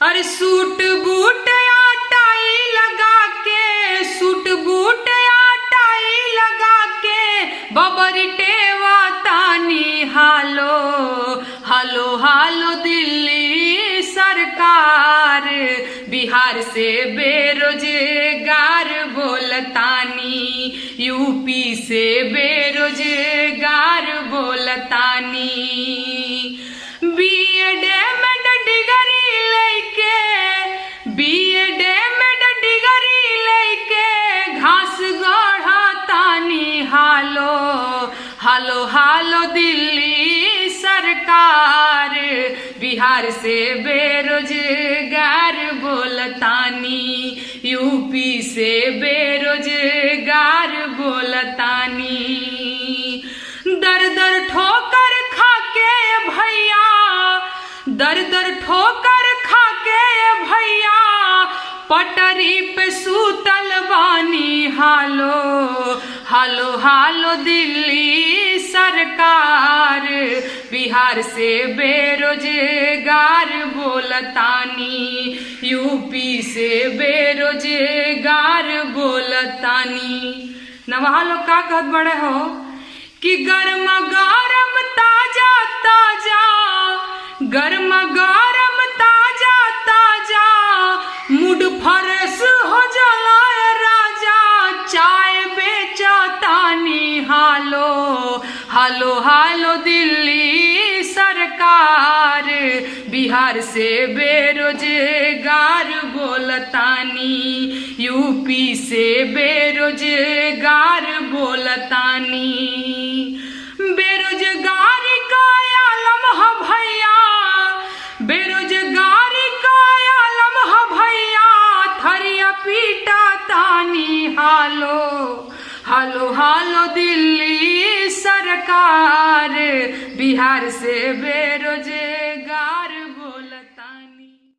अरे suit boot या टाई लगा के, सूट बूट या टाई लगा के बबरी टेवा तानी हालो हालो हालो दिल्ली सरकार। बिहार से बेरोजगार बोलतानी, यूपी से बेरोजगार बोलतानी। बीएड में डिग्री लेके, बीएड में डिग्री लेके घास गढ़तानी हालो हालो हालो दिल्ली सरकार। बिहार से बेरोजगार बोलतानी, यूपी से बेरोजगार बोलतानी। दर दर ठोकर खाके भैया, दर दर ठोकर खाके भैया पटरी पे सूतल बानी हालो हालो हालो दिल्ली सरकार। बिहार से बेरोजगार बोलतानी, यूपी से बेरोजगार बोलतानी। नवा लोग का कहत बड़े हो कि गर्मा गरम ताजा ताजा, गर्मा गरम ताजा ताजा मूड फ्रेश हो जाला राजा। चाय बेचतानी हालो हालो हालो दिल्ली सरकार। बिहार से बेरोजगार बोलतानी, यूपी से बेरोजगार बोलतानी। बेरोजगारी का आलम है भैया, बेरोजगारी का आलम है भैया। थरिया पीटा तानी हालो हालो हालो दिल्ली सरकार। बिहार से बेरोजगार